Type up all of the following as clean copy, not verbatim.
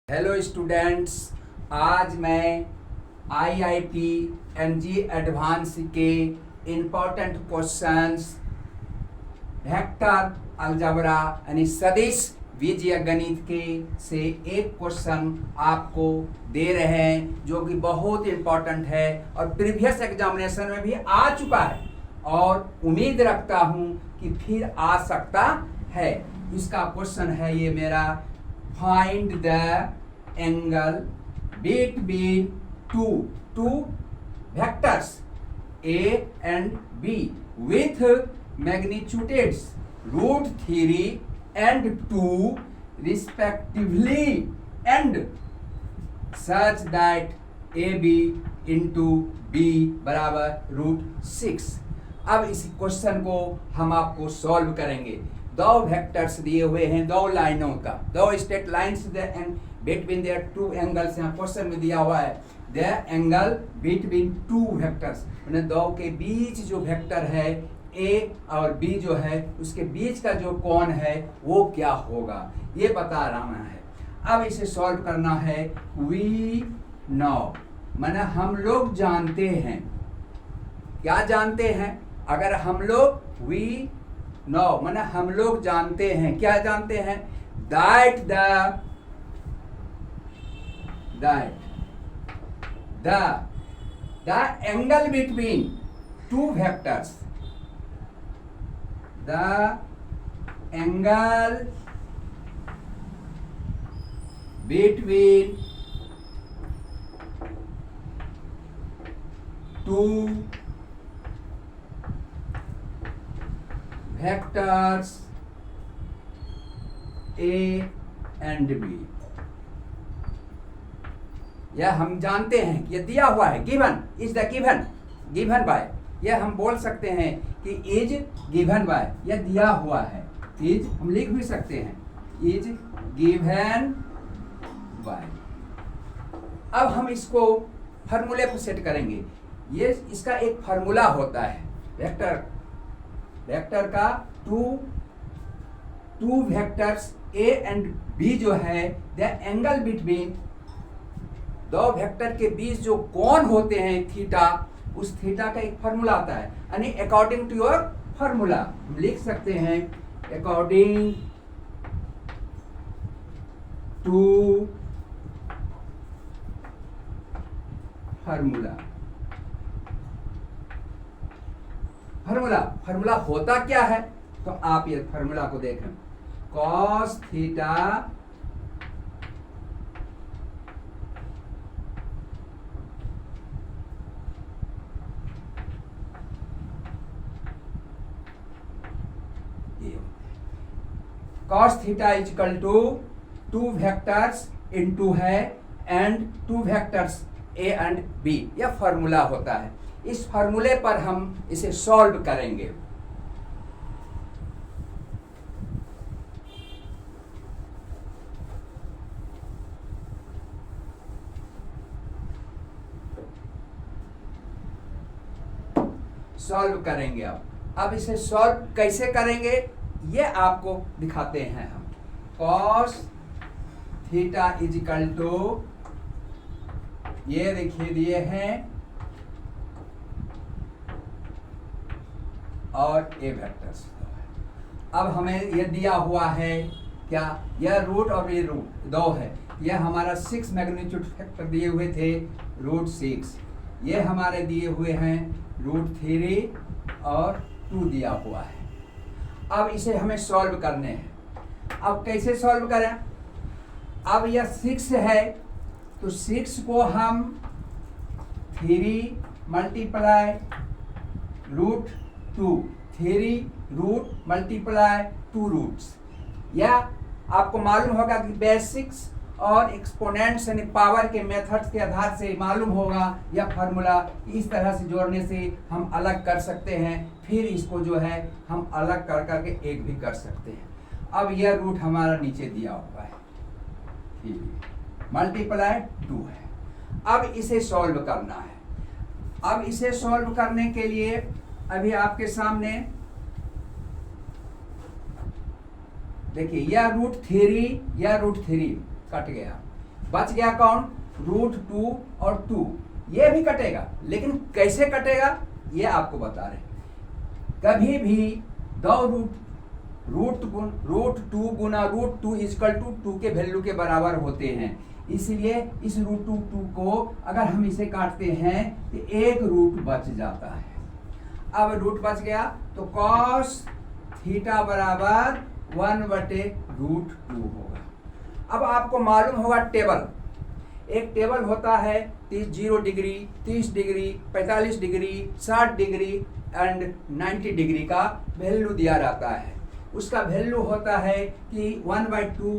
Hello students, आज मैं IIT NG advance के इम्पोर्टेंट क्वेश्चंस वेक्टर अलजेब्रा यानी सदिश बीजगणित के से एक क्वेश्चन आपको दे रहे हैं जो कि बहुत इम्पोर्टेंट है और प्रीवियस एग्जामिनेशन में भी आ चुका है और उम्मीद रखता हूं कि फिर आ सकता है। इसका क्वेश्चन है ये मेरा, find the angle between two vectors A and B with magnitudes √3 and 2 respectively and such that AB into B बराबर √6। अब इस क्वेश्चन को हम आपको सॉल्व करेंगे। दो वेक्टर्स दिए हुए हैं, दो लाइनों का, दो straight lines between their two angles यहाँ क्वेश्चन में दिया हुआ है। The angle between two vectors मैंने दो के बीच जो वेक्टर है ए और बी जो है उसके बीच का जो कोण है वो क्या होगा ये बता रहा है। अब इसे सॉल्व करना है। वी नो मैंने हम लोग जानते हैं, क्या जानते हैं? अगर हम लोग वी नो मैंने हम लोग जानते हैं, क्या जानते हैं? That the angle between two vectors, the angle between two vectors A and B, यह हम जानते हैं कि यह दिया हुआ है। Given is the given by, यह हम बोल सकते हैं कि इज गिवन बाय, यह दिया हुआ है। इज हम लिख भी सकते हैं, इज गिवन बाय। अब हम इसको फार्मूले पर सेट करेंगे। ये इसका एक फार्मूला होता है वेक्टर का। Two vectors A and B जो है, द एंगल बिटवीन दो वेक्टर के बीच जो कोण होते हैं थीटा, उस थीटा का एक फार्मूला आता है। यानी अकॉर्डिंग टू योर फार्मूला हम लिख सकते हैं, अकॉर्डिंग टू फार्मूला। फार्मूला होता क्या है? तो आप ये फार्मूला को देखें। Cos theta cos theta is equal to two vectors into है and two vectors A and B, यह फॉर्मूला होता है। इस फॉर्मूले पर हम इसे सॉल्व करेंगे। सॉल्व करेंगे। अब इसे सॉल्व कैसे करेंगे ये आपको दिखाते हैं हम। cos थीटा इजिकल टू, ये देखिए दिए हैं और ए वेक्टर्स। अब हमें यह दिया हुआ है क्या? यह रूट और ये रूट दो है। यह हमारा 6 मैग्नीट्यूड फैक्टर दिए हुए थे, √6। ये हमारे दिए हुए हैं √3 और 2 दिया हुआ है। अब इसे हमें सॉल्व करने हैं। अब कैसे सॉल्व करें? अब यह 6 है तो 6 को हम 3 मल्टीप्लाई √2, 3 रूट मल्टीप्लाई 2 रूट्स। या आपको मालूम होगा कि बेसिक्स और एक्सपोनेंट्स यानी पावर के मेथड्स के आधार से मालूम होगा यह फार्मूला। इस तरह से जोड़ने से हम अलग कर सकते हैं, फिर इसको जो है हम अलग कर करके एक भी कर सकते हैं। अब यह रूट हमारा नीचे दिया हुआ है, मल्टीप्लाई 2 है। अब इसे सॉल्व करना है। अब इसे सॉल्व करने के लिए अभी आपके सामने देखिए, यह √3 कट गया, बच गया कौन, √2 और 2, ये भी कटेगा, लेकिन कैसे कटेगा ये आपको बता रहे हैं। कभी भी दो √2 गुना √2 इक्वल टू 2 के वैल्यू के बराबर होते हैं, इसलिए इस √2 को अगर हम इसे काटते हैं तो एक रूट बच जाता है। अब रूट बच गया तो cos थीटा बराबर 1/√2 होगा। अब आपको मालूम होगा टेबल, एक टेबल होता है 0 degree, 30 degree, 45 degree, 60 degree and 90 degree का वैल्यू दिया रहता है। उसका वैल्यू होता है कि 1/2,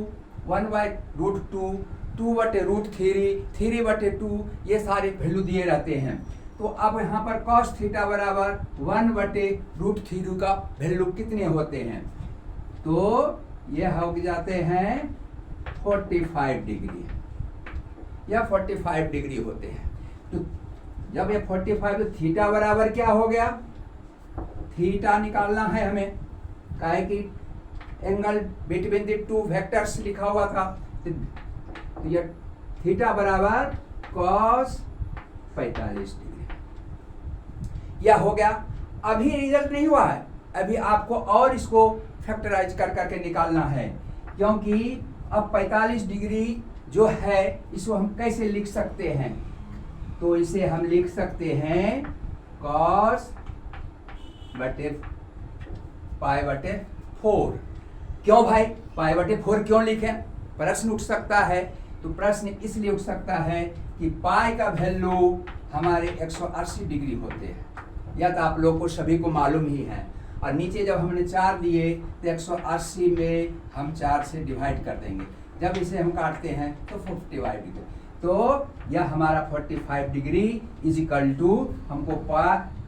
1/√2, 2/√3, 3/2, ये सारे वैल्यू दिए रहते हैं। तो अब यहाँ पर cos थीटा बराबर 1/√3 का वैल्यू कितने होते हैं, तो ये हो जाते हैं 45 डिग्री या 45 डिग्री होते हैं। तो जब ये 45, तो थीटा बराबर क्या हो गया, थीटा निकालना है हमें, काहे कि angle between the two vectors लिखा हुआ था, तो ये थीटा बराबर cos 45 डिग्री यह हो गया। अभी रिजल्ट नहीं हुआ है, अभी आपको और इसको फैक्टराइज कर करके निकालना है, क्योंकि अब 45 डिग्री जो है इसको हम कैसे लिख सकते हैं, तो इसे हम लिख सकते हैं cos π/4। क्यों भाई π/4 क्यों लिखें, प्रश्न उठ सकता है। तो प्रश्न इसलिए उठ सकता है कि पाई का वैल्यू हमारे 180 डिग्री होते हैं, यह तो आप लोग को सभी को मालूम ही है। और नीचे जब हमने 4 दिए तो 180 में हम 4 से डिवाइड कर देंगे, जब इसे हम काटते हैं तो 45 डिग्री, तो यह हमारा 45 डिग्री इज इक्वल टू हमको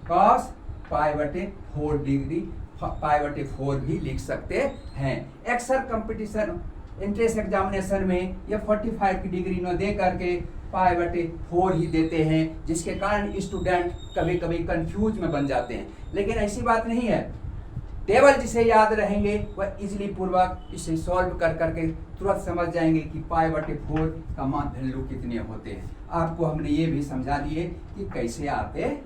cos π/4 डिग्री π/4 भी लिख सकते हैं। अक्सर कंपटीशन एंट्रेंस एग्जामिनेशन में यह 45 की डिग्री न दे करके π/4 ही देते हैं, जिसके कारण स्टूडेंट कभी कभी कंफ्यूज में बन जाते हैं, लेकिन ऐसी बात नहीं है। टेबल जिसे याद रहेंगे वह इजीली पूर्वक इसे सॉल्व कर करके तुरंत समझ जाएंगे कि π/4 का मान वैल्यू कितने होते हैं। आपको हमने ये भी समझा दिए कि कैसे आते हैं।